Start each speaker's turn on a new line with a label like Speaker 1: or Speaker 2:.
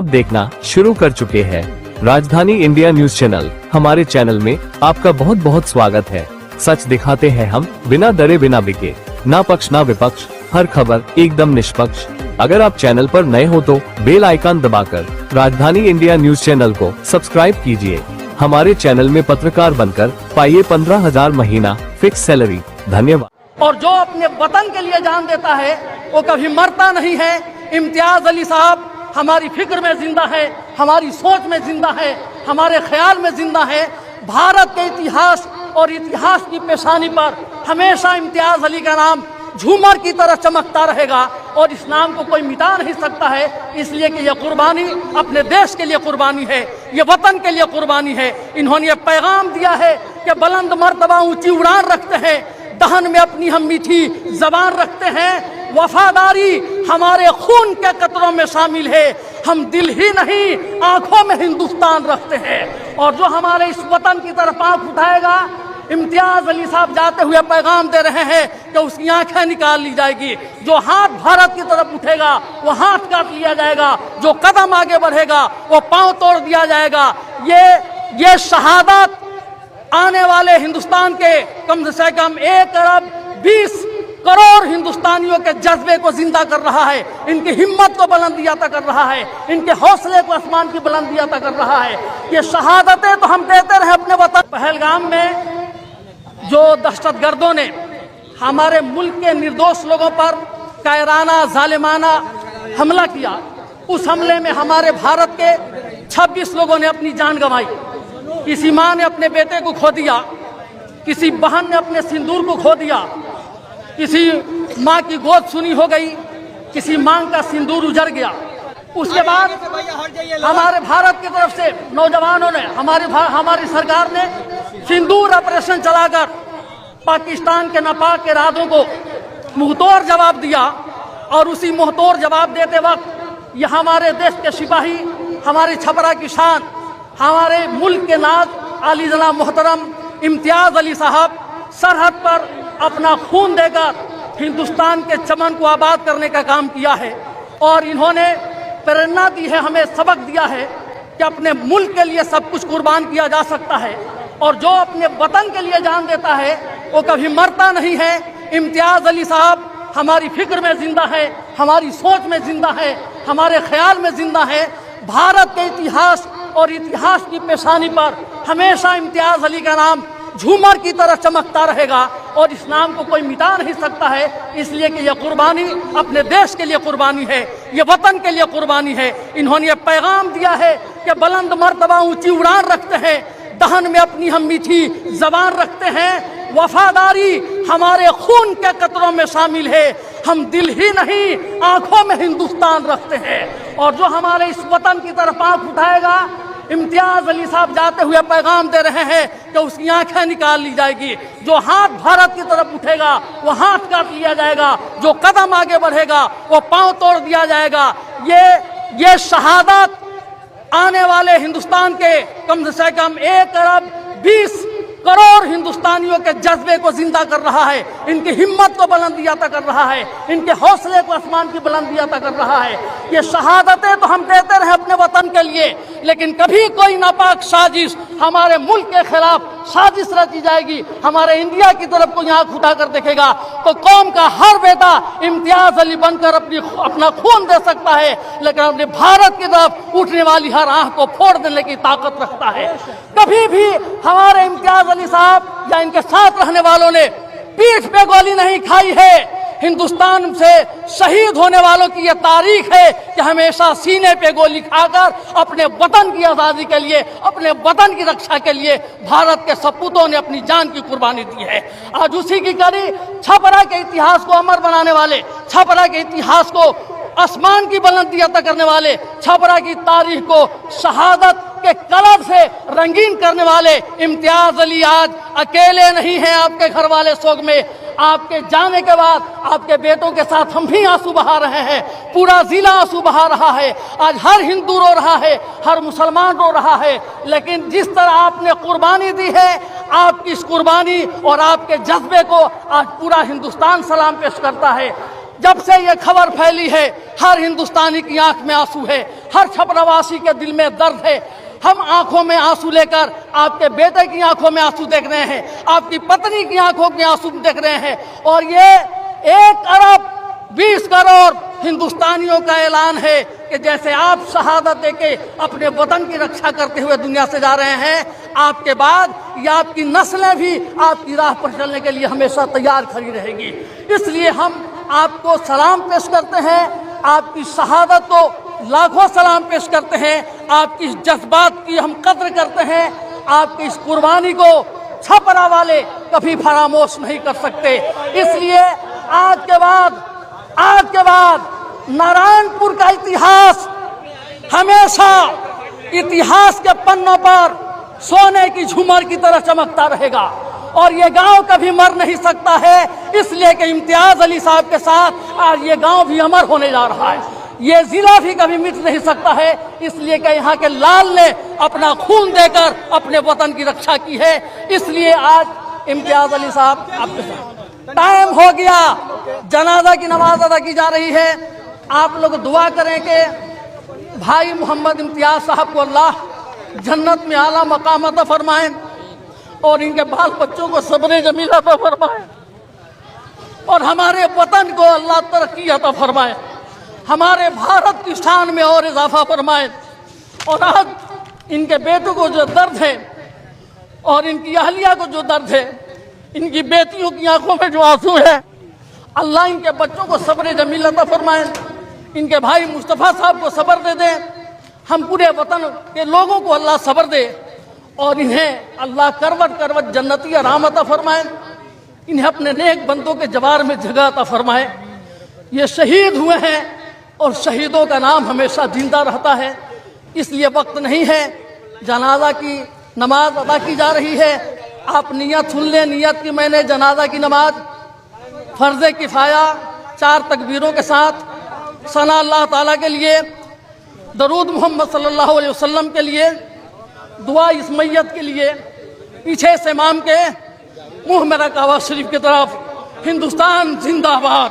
Speaker 1: अब देखना शुरू कर चुके हैं राजधानी इंडिया न्यूज चैनल। हमारे चैनल में आपका बहुत बहुत स्वागत है। सच दिखाते हैं हम, बिना डरे बिना बिके, ना पक्ष ना विपक्ष, हर खबर एकदम निष्पक्ष। अगर आप चैनल पर नए हो तो बेल आइकन दबाकर राजधानी इंडिया न्यूज चैनल को सब्सक्राइब कीजिए। हमारे चैनल में पत्रकार बनकर पाइए 15,000 महीना फिक्स सैलरी। धन्यवाद।
Speaker 2: और जो अपने वतन के लिए जान देता है वो कभी मरता नहीं है। इम्तियाज अली साहब हमारी फिक्र में जिंदा है, हमारी सोच में जिंदा है, हमारे ख्याल में जिंदा है। भारत के इतिहास और इतिहास की पेशानी पर हमेशा इम्तियाज अली का नाम झूमर की तरह चमकता रहेगा और इस नाम को कोई मिटा नहीं सकता है। इसलिए कि यह कुर्बानी अपने देश के लिए कुर्बानी है, ये वतन के लिए कुर्बानी है। इन्होंने ये पैगाम दिया है कि बुलंद मर्तबा ऊंची उड़ान रखते हैं, दहन में अपनी हम मीठी जबान रखते हैं। वफादारी हमारे खून के कतरों में शामिल है, हम दिल ही नहीं आंखों में हिंदुस्तान रखते हैं। और जो हमारे इस वतन की तरफ आंख उठाएगा, इम्तियाज अली साहब जाते हुए पैगाम दे रहे हैं कि उसकी आंखें निकाल ली जाएगी। जो हाथ भारत की तरफ उठेगा वो हाथ काट लिया जाएगा, जो कदम आगे बढ़ेगा वो पांव तोड़ दिया जाएगा। ये शहादत आने वाले हिंदुस्तान के कम से कम 1 अरब 20 करोड़ हिंदुस्तानियों के जज्बे को जिंदा कर रहा है, इनकी हिम्मत को बुलंदी अता कर रहा है, इनके हौसले को आसमान की बुलंदी अता कर रहा है। ये शहादतें तो हम देते रहे अपने वतन। पहलगाम में जो दहशतगर्दों ने हमारे मुल्क के निर्दोष लोगों पर कायराना जालिमाना हमला किया, उस हमले में हमारे भारत के 26 लोगों ने अपनी जान गंवाई। किसी माँ ने अपने बेटे को खो दिया, किसी बहन ने अपने सिंदूर को खो दिया, किसी माँ की गोद सुनी हो गई, किसी मांग का सिंदूर उजड़ गया। उसके बाद हमारे भारत की तरफ से नौजवानों ने, हमारी सरकार ने सिंदूर ऑपरेशन चलाकर पाकिस्तान के नापाक इरादों को मुंहतोड़ जवाब दिया। और उसी मुंहतोड़ जवाब देते वक्त ये हमारे देश के सिपाही, हमारी छपरा की शान, हमारे मुल्क के नाज आली जना मोहतरम इम्तियाज अली साहब सरहद पर अपना खून देकर हिंदुस्तान के चमन को आबाद करने का काम किया है। और इन्होंने प्रेरणा दी है, हमें सबक दिया है कि अपने मुल्क के लिए सब कुछ कुर्बान किया जा सकता है। और जो अपने वतन के लिए जान देता है वो कभी मरता नहीं है। इम्तियाज अली साहब हमारी फिक्र में जिंदा है, हमारी सोच में जिंदा है, हमारे ख्याल में जिंदा है। भारत के इतिहास और इतिहास की पेशानी पर हमेशा इम्तियाज अली का नाम झूमर की तरह चमकता रहेगा और इस नाम को कोई मिटा नहीं सकता है। इसलिए कि यह कुर्बानी अपने देश के लिए कुर्बानी है, ये वतन के लिए कुर्बानी है। इन्होंने ये पैगाम दिया है कि बुलंद मर्तबा ऊंची उड़ान रखते हैं, दहन में अपनी हम मीठी जबान रखते हैं। वफादारी हमारे खून के कतरों में शामिल है, हम दिल ही नहीं आंखों में हिंदुस्तान रखते हैं। और जो हमारे इस वतन की तरफ आंख उठाएगा, इम्तियाज अली साहब जाते हुए पैगाम दे रहे हैं कि उसकी आंखें निकाल ली जाएगी। जो हाथ भारत की तरफ उठेगा वो हाथ काट लिया जाएगा, जो कदम आगे बढ़ेगा वो पांव तोड़ दिया जाएगा। ये शहादत आने वाले हिंदुस्तान के कम से कम 1 अरब 20 करोड़ हिंदुस्तानियों के जज्बे को जिंदा कर रहा है, इनकी हिम्मत को बुलंदी अता कर रहा है, इनके हौसले को आसमान की बुलंदी अता कर रहा है। ये शहादतें तो हम देते रहे अपने वतन के लिए, लेकिन कभी कोई नापाक साजिश हमारे मुल्क के खिलाफ साजिश रची जाएगी, हमारे इंडिया की तरफ कोई आंख उठाकर देखेगा तो कौम का हर बेटा इम्तियाज अली बनकर अपना खून दे सकता है, लेकिन अपने भारत की तरफ उठने वाली हर आंख को फोड़ देने की ताकत रखता है। कभी भी हमारे इम्तियाज अली साहब या इनके साथ रहने वालों ने पीठ पे गोली नहीं खाई है। हिंदुस्तान से शहीद होने वालों की यह तारीख है कि हमेशा सीने पे गोली खाकर अपने वतन की आज़ादी के लिए, अपने वतन की रक्षा के लिए भारत के सपूतों ने अपनी जान की कुर्बानी दी है। आज उसी की कड़ी छपरा के इतिहास को अमर बनाने वाले, छपरा के इतिहास को आसमान की बुलंदी अता करने वाले, छपरा की तारीख को शहादत के कलर से रंगीन करने वाले इम्तियाज अली आज अकेले नहीं हैं आपके घर वाले शोक में। आपके जाने के बाद आपके बेटों के साथ हम भी आंसू बहा रहे हैं, पूरा जिला आंसू बहा रहा है। आज हर हिंदू रो रहा है, हर मुसलमान रो रहा है, लेकिन जिस तरह आपने कुर्बानी दी है, आपकी इस कुर्बानी और आपके जज्बे को आज पूरा हिंदुस्तान सलाम पेश करता है। जब से ये खबर फैली है, हर हिंदुस्तानी की आंख में आंसू है, हर छपरावासी के दिल में दर्द है। हम आंखों में आंसू लेकर आपके बेटे की आंखों में आंसू देख रहे हैं, आपकी पत्नी की आंखों में आंसू देख रहे हैं। और ये 1 अरब 20 करोड़ हिंदुस्तानियों का ऐलान है कि जैसे आप शहादत देके अपने वतन की रक्षा करते हुए दुनिया से जा रहे हैं, आपके बाद या आपकी नस्लें भी आपकी राह पर चलने के लिए हमेशा तैयार खड़ी रहेगी। इसलिए हम आपको सलाम पेश करते हैं, आपकी शहादत को लाखों सलाम पेश करते हैं, आपकी इस जज्बात की हम कद्र करते हैं, आपकी इस कुर्बानी को छपरा वाले कभी फरामोश नहीं कर सकते। इसलिए आज के बाद नारायणपुर का इतिहास हमेशा इतिहास के पन्नों पर सोने की झूमर की तरह चमकता रहेगा और ये गांव कभी मर नहीं सकता है। इसलिए कि इम्तियाज अली साहब के साथ आज ये गांव भी अमर होने जा रहा है, ये जिला भी कभी मिट नहीं सकता है। इसलिए कि यहाँ के लाल ने अपना खून देकर अपने वतन की रक्षा की है। इसलिए आज इम्तियाज अली साहब आपके साथ टाइम हो गया, जनाजा की नमाज अदा की जा रही है। आप लोग दुआ करें कि भाई मोहम्मद इम्तियाज साहब को अल्लाह जन्नत में आला मकाम अता फरमाए और इनके बाल बच्चों को सब्र जमील अता फरमाए और हमारे वतन को अल्लाह तरक्की अता फरमाए, हमारे भारत की शान में और इजाफा फरमाए। और आज इनके बेटों को जो दर्द है और इनकी अहलिया को जो दर्द है, इनकी बेटियों की आंखों में जो आंसू है, अल्लाह इनके बच्चों को सब्र जमील अता फरमाए, इनके भाई मुस्तफ़ा साहब को सब्र दे दे, हम पूरे वतन के लोगों को अल्लाह सब्र दे और इन्हें अल्लाह करवट करवट जन्नती आराम अता फरमाए, इन्हें अपने नेक बंदों के जवार में जगह अता फरमाए। ये शहीद हुए हैं और शहीदों का नाम हमेशा जिंदा रहता है। इसलिए वक्त नहीं है, जनाजा की नमाज अदा की जा रही है। आप नियत सुन लें, नियत की मैंने जनाजा की नमाज फर्ज किफ़ाया 4 तकबीरों के साथ सना अल्लाह ताला के लिए, दरूद मोहम्मद सल्लल्लाहु अलैहि वसल्लम के लिए, दुआ इस मैयत के लिए, पीछे से इमाम के मुँह में रखा हुआ शरीफ की तरफ हिंदुस्तान जिंदाबाद।